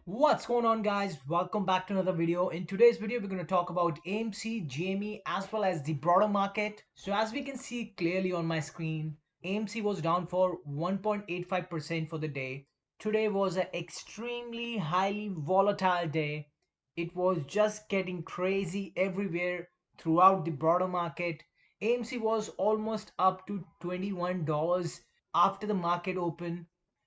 What's going on, guys? Welcome back to another video. In today's video we're going to talk about AMC, GME as well as the broader market. So as we can see clearly on my screen, AMC was down for 1.85% for the day. Today was an extremely highly volatile day. It was just getting crazy everywhere throughout the broader market. AMC was almost up to $21 after the market opened,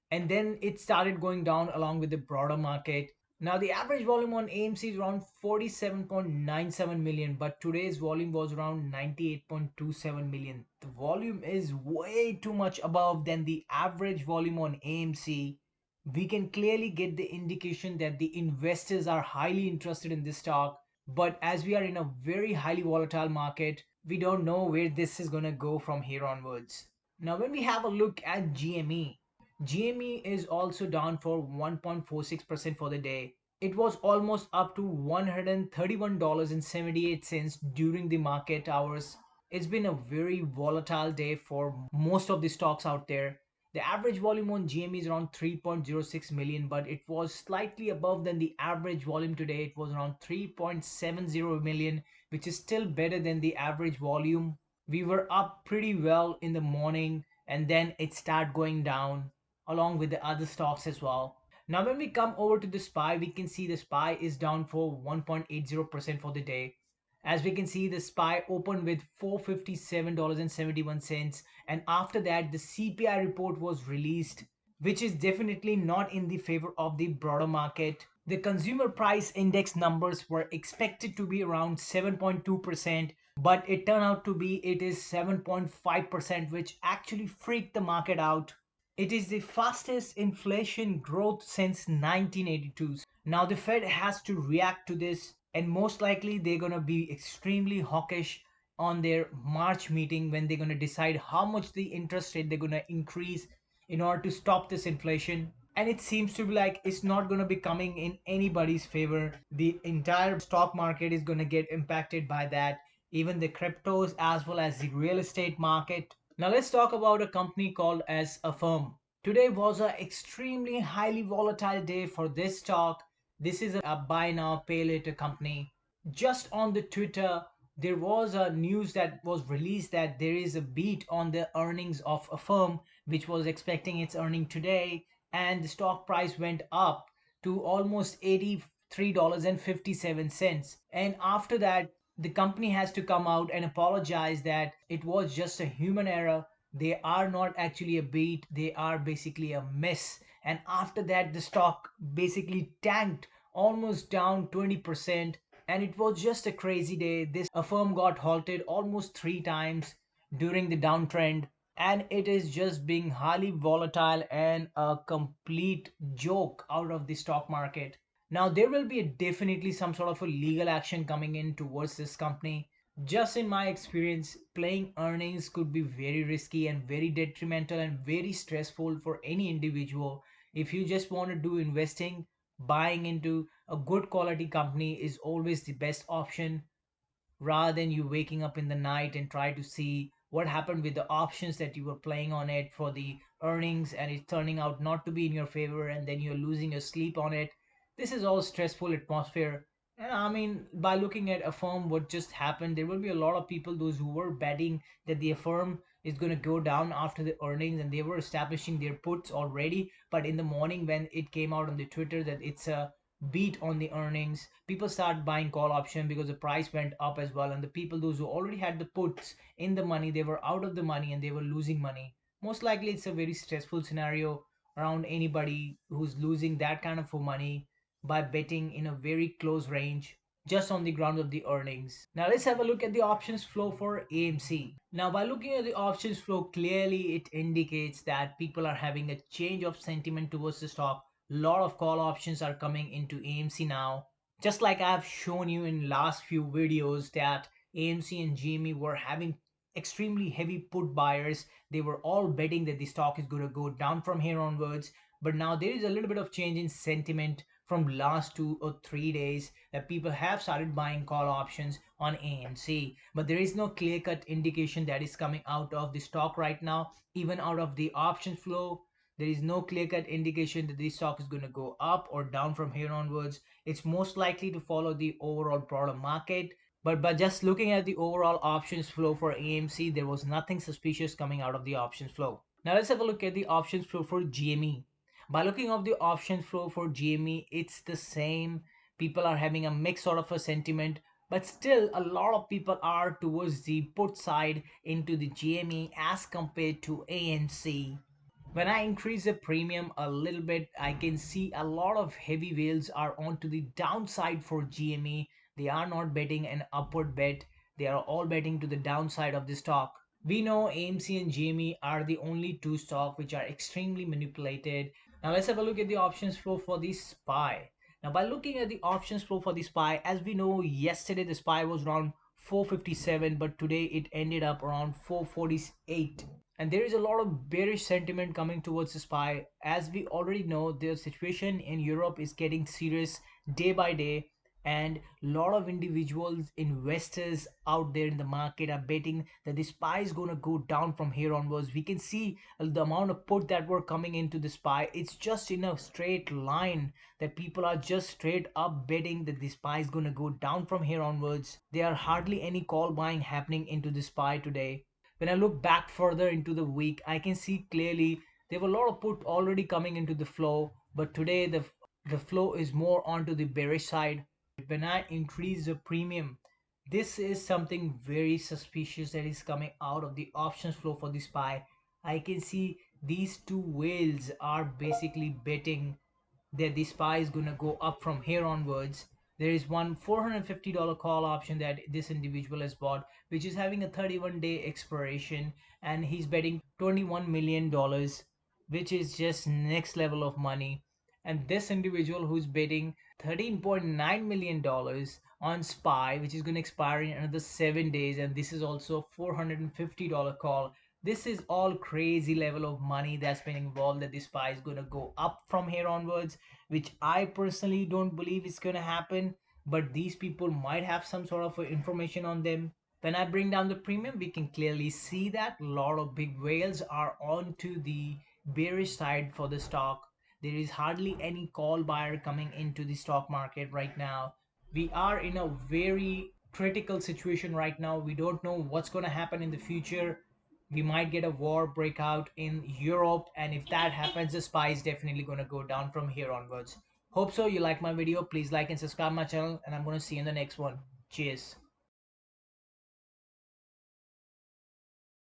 and then it started going down along with the broader market. Now the average volume on AMC is around 47.97 million, but today's volume was around 98.27 million. The volume is way too much above than the average volume on AMC. We can clearly get the indication that the investors are highly interested in this stock, but as we are in a very highly volatile market, we don't know where this is going to go from here onwards. Now when we have a look at GME, GME is also down for 1.46% for the day. It was almost up to $131.78 during the market hours. It's been a very volatile day for most of the stocks out there. The average volume on GME is around 3.06 million, but it was slightly above than the average volume today. It was around 3.70 million, which is still better than the average volume. We were up pretty well in the morning, and then it started going down along with the other stocks as well. Now when we come over to the SPY, we can see the SPY is down for 1.80% for the day. As we can see, the SPY opened with $457.71, and after that the CPI report was released, which is definitely not in the favor of the broader market. The consumer price index numbers were expected to be around 7.2%, but it turned out to be it is 7.5%, which actually freaked the market out. It is the fastest inflation growth since 1982. Now the Fed has to react to this, and most likely they're going to be extremely hawkish on their March meeting when they're going to decide how much the interest rate they're going to increase in order to stop this inflation. And it seems to be like it's not going to be coming in anybody's favor. The entire stock market is going to get impacted by that, even the cryptos as well as the real estate market. Now let's talk about a company called as Affirm. Today was an extremely highly volatile day for this stock. This is a buy now pay later company. Just on the Twitter, there was a news that was released that there is a beat on the earnings of Affirm, which was expecting its earning today, and the stock price went up to almost $83.57. And after that, the company has to come out and apologize that it was just a human error. They are not actually a beat, they are basically a miss. And after that, the stock basically tanked almost down 20%. And it was just a crazy day. This Affirm got halted almost 3 times during the downtrend, and it is just being highly volatile and a complete joke out of the stock market. Now there will be definitely some sort of a legal action coming in towards this company. Just in my experience, playing earnings could be very risky and very detrimental and very stressful for any individual. If you just want to do investing, buying into a good quality company is always the best option, rather than you waking up in the night and try to see what happened with the options that you were playing on it for the earnings and it's turning out not to be in your favor and then you're losing your sleep on it. This is all stressful atmosphere. And I mean, by looking at Affirm, what just happened, there will be a lot of people, those who were betting that the Affirm is going to go down after the earnings, and they were establishing their puts already. But in the morning, when it came out on the Twitter that it's a beat on the earnings, people start buying call option because the price went up as well, and the people, those who already had the puts in the money, they were out of the money and they were losing money. Most likely it's a very stressful scenario around anybody who's losing that kind of money by betting in a very close range just on the ground of the earnings. Now let's have a look at the options flow for AMC. Now by looking at the options flow, clearly it indicates that people are having a change of sentiment towards the stock. A lot of call options are coming into AMC now. Just like I've shown you in last few videos that AMC and GME were having extremely heavy put buyers. They were all betting that the stock is going to go down from here onwards. But now there is a little bit of change in sentiment from last 2 or 3 days that people have started buying call options on AMC. But there is no clear-cut indication that is coming out of the stock right now, even out of the options flow. There is no clear cut indication that this stock is going to go up or down from here onwards. It's most likely to follow the overall broader market. But by just looking at the overall options flow for AMC, there was nothing suspicious coming out of the options flow. Now let's have a look at the options flow for GME. By looking at the options flow for GME, it's the same. People are having a mixed sort of a sentiment, but still a lot of people are towards the put side into the GME as compared to AMC. When I increase the premium a little bit, I can see a lot of heavy whales are onto the downside for GME. They are not betting an upward bet. They are all betting to the downside of the stock. We know AMC and GME are the only two stocks which are extremely manipulated. Now let's have a look at the options flow for the SPY. Now by looking at the options flow for the SPY, as we know, yesterday the SPY was around 457, but today it ended up around 448. And there is a lot of bearish sentiment coming towards the SPY. As we already know, the situation in Europe is getting serious day by day, and a lot of individuals, investors out there in the market are betting that the SPY is going to go down from here onwards. We can see the amount of put that were coming into the SPY. It's just in a straight line that people are just straight up betting that the SPY is going to go down from here onwards. There are hardly any call buying happening into the SPY today. When I look back further into the week, I can see clearly there were a lot of put already coming into the flow, but today the flow is more onto the bearish side. When I increase the premium, this is something very suspicious that is coming out of the options flow for the SPY. I can see these two whales are basically betting that the SPY is gonna go up from here onwards. There is one $450 call option that this individual has bought, which is having a 31-day expiration, and he's betting $21 million, which is just next level of money. And this individual who's betting $13.9 million on SPY, which is going to expire in another 7 days, and this is also $450 call. This is all crazy level of money that's been involved that this SPY is going to go up from here onwards, which I personally don't believe is going to happen. But these people might have some sort of information on them. When I bring down the premium, we can clearly see that a lot of big whales are onto the bearish side for the stock. There is hardly any call buyer coming into the stock market right now. We are in a very critical situation right now. We don't know what's going to happen in the future. We might get a war break out in Europe, and if that happens, the SPY is definitely going to go down from here onwards. Hope so you like my video. Please like and subscribe my channel, and I'm going to see you in the next one. Cheers.